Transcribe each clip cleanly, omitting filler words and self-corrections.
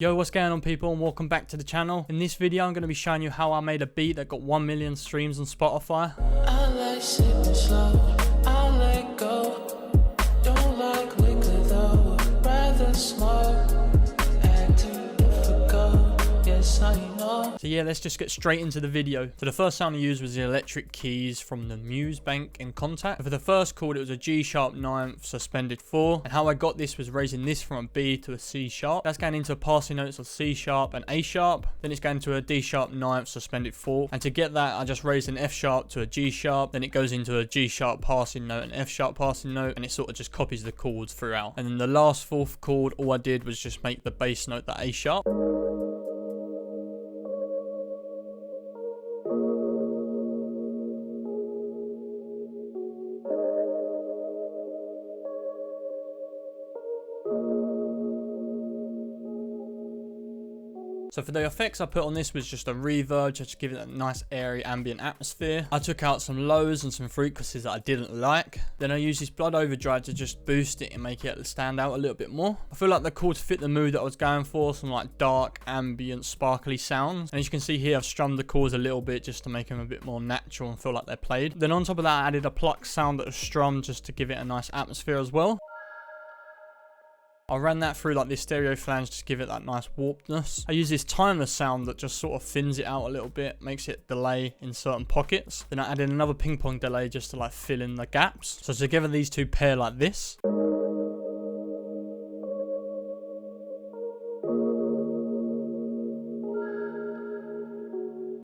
Yo, what's going on people, and welcome back to the channel. In this video I'm going to be showing you how I made a beat that got 1 million streams on Spotify. I like sipping slow, I'll let go. Don't like liquor though, rather smoke. Acting difficult, yes I know. So yeah, let's just get straight into the video. So the first sound I used was the electric keys from the Muse Bank in Contact. For the first chord it was a G sharp 9th suspended 4. And how I got this was raising this from a B to a C sharp. That's going into passing notes of C sharp and A sharp. Then it's going to a D sharp 9th suspended 4. And to get that I just raised an F sharp to a G sharp. Then it goes into a G sharp passing note and F sharp passing note. And it sort of just copies the chords throughout. And then the last fourth chord, all I did was just make the bass note the A sharp. So for the effects I put on this was just a reverb, just to give it a nice airy ambient atmosphere. I took out some lows and some frequencies that I didn't like. Then I used this blood overdrive to just boost it and make it stand out a little bit more. I feel like the chords fit the mood that I was going for, some like dark, ambient, sparkly sounds. And as you can see here, I've strummed the chords a little bit just to make them a bit more natural and feel like they're played. Then on top of that I added a plucks sound that was strummed just to give it a nice atmosphere as well. I ran that through like this stereo flange to give it that nice warpedness. I use this timeless sound that just sort of thins it out a little bit, makes it delay in certain pockets. Then I added another ping pong delay just to like fill in the gaps. So together these two pair like this.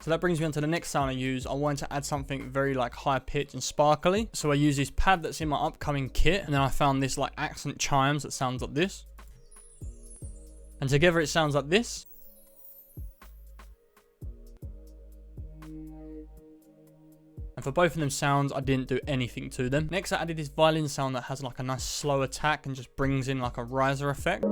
So that brings me on to the next sound I use. I wanted to add something very like high pitched and sparkly. So I use this pad that's in my upcoming kit. And then I found this like accent chimes that sounds like this. And together it sounds like this. And for both of them sounds, I didn't do anything to them. Next I added this violin sound that has like a nice slow attack and just brings in like a riser effect.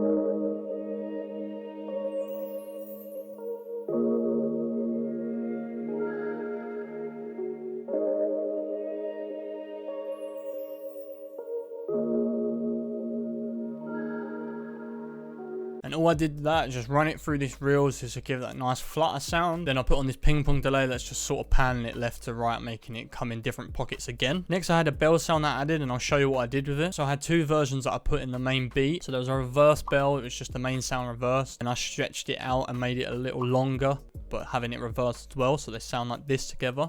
And all I did with that is just run it through this reels just to give that nice flutter sound. Then I put on this ping pong delay that's just sort of panning it left to right, making it come in different pockets again. Next I had a bell sound that I added, and I'll show you what I did with it. So I had two versions that I put in the main beat. So there was a reverse bell, it was just the main sound reversed. And I stretched it out and made it a little longer, but having it reversed as well, so they sound like this together.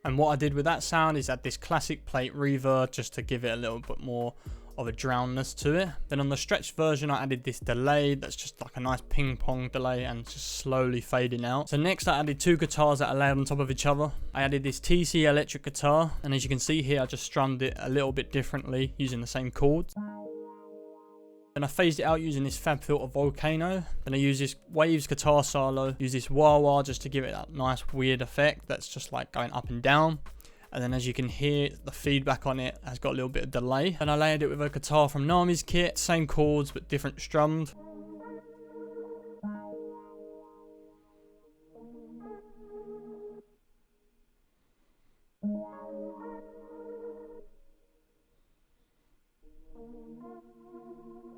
And what I did with that sound is add this classic plate reverb just to give it a little bit more of a drownness to it. Then on the stretched version I added this delay that's just like a nice ping pong delay and just slowly fading out. So next I added two guitars that are layered on top of each other. I added this TC electric guitar, and as you can see here I just strummed it a little bit differently using the same chords. Then I phased it out using this Fab Filter Volcano. Then I use this Waves guitar solo, use this wah wah just to give it that nice weird effect that's just like going up and down. And then as you can hear, the feedback on it has got a little bit of delay. And I layered it with a guitar from Nami's kit, same chords but different strummed.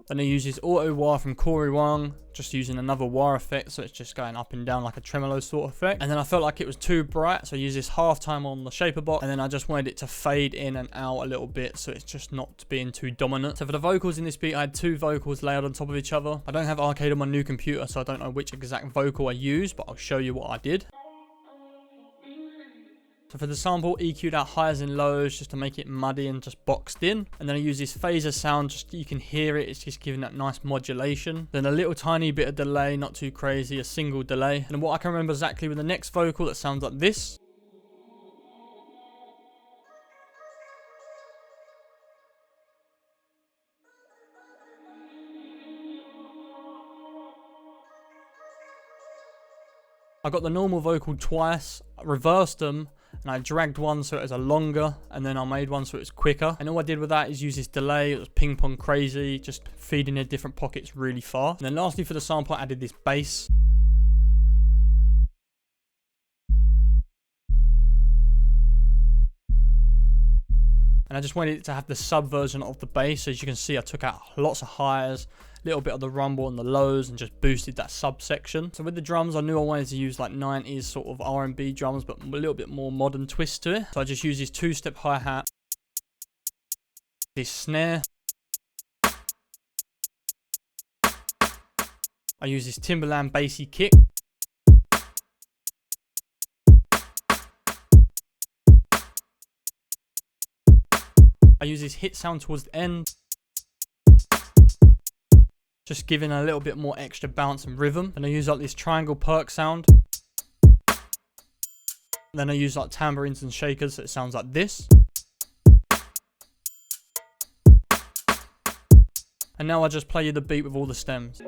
Then I use this auto wah from Corey Wang, just using another wah effect, so it's just going up and down like a tremolo sort of effect. And then I felt like it was too bright, so I used this halftime on the shaper box, and then I just wanted it to fade in and out a little bit, so it's just not being too dominant. So for the vocals in this beat, I had two vocals layered on top of each other. I don't have Arcade on my new computer, so I don't know which exact vocal I used, but I'll show you what I did. So for the sample, EQ'd out highs and lows just to make it muddy and just boxed in. And then I use this phaser sound, just so you can hear it. It's just giving that nice modulation. Then a little tiny bit of delay, not too crazy, a single delay. And what I can remember exactly with the next vocal that sounds like this. I got the normal vocal twice, reversed them, and I dragged one so it was a longer, and then I made one so it was quicker. And all I did with that is use this delay. It was ping pong crazy, just feeding in different pockets really fast. And then lastly for the sample, I added this bass. And I just wanted it to have the sub version of the bass. So as you can see, I took out lots of highs, a little bit of the rumble and the lows, and just boosted that subsection. So with the drums, I knew I wanted to use like 90s sort of R&B drums, but a little bit more modern twist to it. So I just use this 2-step hi-hat, this snare, I use this Timberland bassy kick, I use this hit sound towards the end, just giving a little bit more extra bounce and rhythm. And I use like this triangle perk sound. Then I use like tambourines and shakers, so it sounds like this. And now I just play you the beat with all the stems.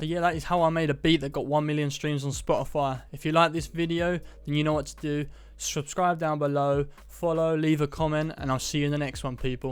Yeah, that is how I made a beat that got 1 million streams on Spotify. If you like this video, then you know what to do. Subscribe down below, follow, leave a comment, and I'll see you in the next one, people.